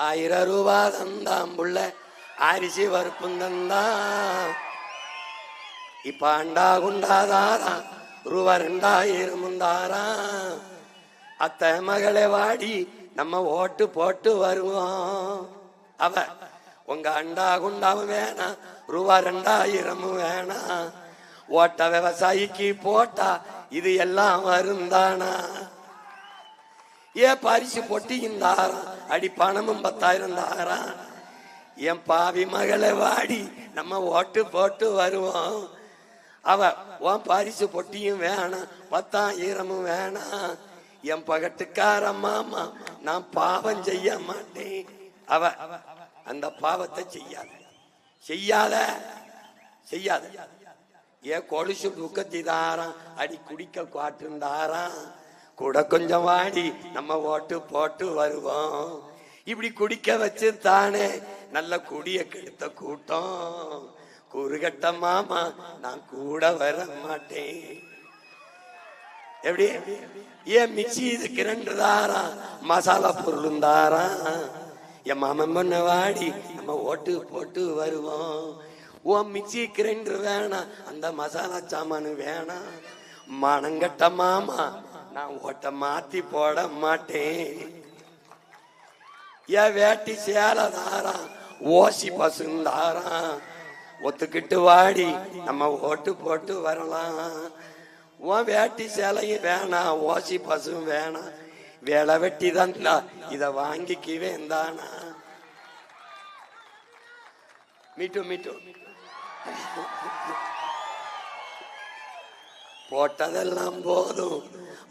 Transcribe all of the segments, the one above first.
1000 ரூபா தந்தான் புள்ள அரிசி வறுப்பும் தந்தான். இப்ப அண்டா குண்டாதாரான் ரூபா 2000 தாரான். அத்தை மகளே வாடி நம்ம ஓட்டு போட்டு வருவோம். அவ உங்க அண்டா குண்டாவும் வேணாம், ரூபா 2000 வேணாம். ஓட்ட விவசாயிக்கு போட்டா இது எல்லாம் வருந்தானா? ஏன் பரிசு பொட்டியும் தாரான், அடி பணமும் 10,000 தாரான். என் பாவி மகளை வாடி நம்ம ஓட்டு போட்டு வருவோம். அவ உன் பரிசு பொட்டியும் வேணாம், 10,000 வேணாம். என் பகட்டுக்கார மாமா நான் பாவம் செய்ய மாட்டேன். அவ அந்த பாவத்தை செய்யாத செய்யாத செய்யாத. ஏன் கொலுசு தூக்கத்தி தாரான், அடி குடிக்க காட்டுந்தாரான். கூட கொஞ்சம் வாடி நம்ம ஓட்டு போட்டு வருவோம். இப்படி குடிக்க வச்சு தானே நல்ல குடிய கெடுத்த கூட்டம். குறுகட்ட மாமா நான் கூட வர மாட்டேன். எப்படி ஏன் மிக்சி இது 2 தாரான், மசாலா பொருளும் தாரான். என் மாமன் பொண்ண வாடி நம்ம ஓட்டு போட்டு வருவோம். ஓ மிக்சி 2 வேணாம், அந்த மசாலா சாமானு வேணாம். மனங்கட்ட மாமா நான் ஓட்ட மாத்தி போட மாட்டேன். ஏன் வேட்டி சேலை தாரான், ஓசி பசுந்தாரான். ஒத்துக்கிட்டு வாடி நம்ம ஓட்டு போட்டு வரலாம். உன் வேட்டி சேலையும் வேணாம், ஓசி பசும் வேணாம். வேலை வெட்டி தந்தா இத வாங்கிக்குவேன் தானா? மீட்டு மீட்டு போட்டதெல்லாம் போதும்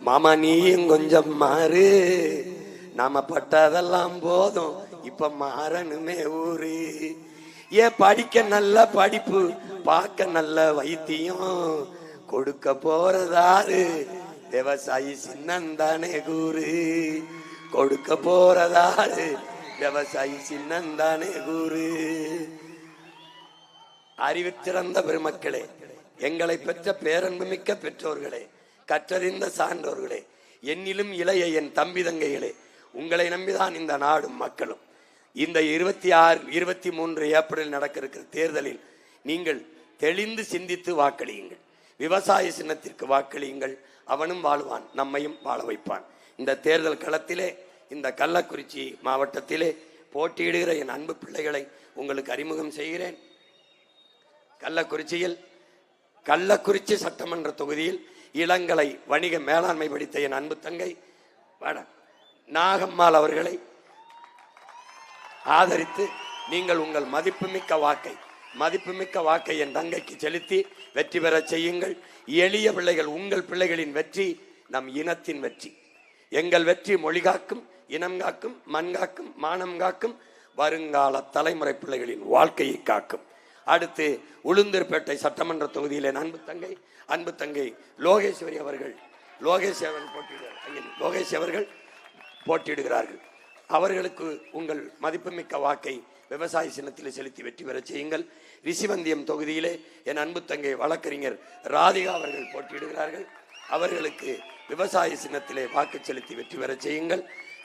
மாமா, நீயும் கொஞ்சம் மாறு. நாம பட்டதெல்லாம் போதும், இப்ப மாறணுமே ஊரு. ஏன் படிக்க நல்ல படிப்பு, பார்க்க நல்ல வைத்தியம். கொடுக்க போறதாரு விவசாயி சின்னந்தானே கூறு. கொடுக்க போறதாரு விவசாயி சின்னந்தானே கூறு. அறிவு சிறந்த பெருமக்களே, எங்களை பெற்ற பேரன்பு மிக்க பெற்றோர்களே, கற்றறிந்த சான்றோர்களே, என்னிலும் இளைய என் தம்பி தங்கைகளே, உங்களை நம்பிதான் இந்த நாடும் மக்களும். இந்த 26, 23 ஏப்ரல் நடக்க இருக்கிற தேர்தலில் நீங்கள் தெளிந்து சிந்தித்து வாக்களியுங்கள். விவசாய சின்னத்திற்கு வாக்களியுங்கள். அவனும் வாழ்வான், நம்மையும் வாழ வைப்பான். இந்த தேர்தல் களத்திலே, இந்த கள்ளக்குறிச்சி மாவட்டத்திலே போட்டியிடுகிற என் அன்பு பிள்ளைகளை உங்களுக்கு அறிமுகம் செய்கிறேன். கள்ளக்குறிச்சி சட்டமன்ற தொகுதியில் இளங்கலை வணிக மேலாண்மை படித்த என் அன்பு தங்கை நாகம்மாள் அவர்களை ஆதரித்து நீங்கள் உங்கள் மதிப்புமிக்க வாக்கை என் தங்கைக்கு செலுத்தி வெற்றி பெற செய்யுங்கள். எளிய பிள்ளைகள், உங்கள் பிள்ளைகளின் வெற்றி நம் இனத்தின் வெற்றி. எங்கள் வெற்றி மொழி காக்கும், இனம் காக்கும், மண் காக்கும், மானம் காக்கும், வருங்கால தலைமுறை பிள்ளைகளின் வாழ்க்கையை காக்கும். அடுத்து உளுந்தூர்பேட்டை சட்டமன்ற தொகுதியிலே அன்பு தங்கை லோகேஸ்வரி அவர்கள் போட்டியிடுகிறார்கள். அவர்களுக்கு உங்கள் மதிப்புமிக்க வாக்கை விவசாய சின்னத்தில் செலுத்தி வெற்றி பெற செய்யுங்கள். ரிஷிவந்தியம் தொகுதியிலே என் அன்பு தங்கை வழக்கறிஞர் ராதிகா அவர்கள் போட்டியிடுகிறார்கள். அவர்களுக்கு விவசாய சின்னத்திலே வாக்கு செலுத்தி வெற்றி பெற செய்யுங்கள்.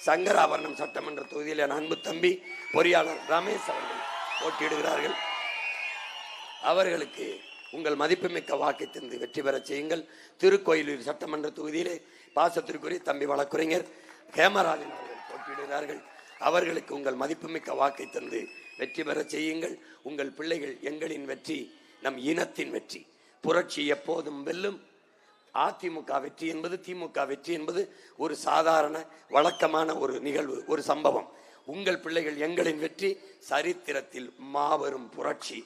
சங்கராபரணம் சட்டமன்ற தொகுதியில் என் அன்பு தம்பி பொறியாளர் ரமேஷ் அவர்கள் போட்டியிடுகிறார்கள். அவர்களுக்கு உங்கள் மதிப்புமிக்க வாக்கை தந்து வெற்றி பெற செய்யுங்கள். திருக்கோயிலூர் சட்டமன்ற தொகுதியிலே பாசத்திற்குரிய தம்பி வழக்கறிஞர் ஹேமராஜன் அவர்கள் போட்டியிடுகிறார்கள். அவர்களுக்கு உங்கள் மதிப்புமிக்க வாக்கை தந்து வெற்றி பெற செய்யுங்கள். உங்கள் பிள்ளைகள் எங்களின் வெற்றி, நம் இனத்தின் வெற்றி. புரட்சி எப்போதும் வெல்லும். அதிமுக வெற்றி என்பது, திமுக வெற்றி என்பது ஒரு சாதாரண வழக்கமான ஒரு நிகழ்வு, ஒரு சம்பவம். உங்கள் பிள்ளைகள் எங்களின் வெற்றி சரித்திரத்தில் மாபெரும் புரட்சி.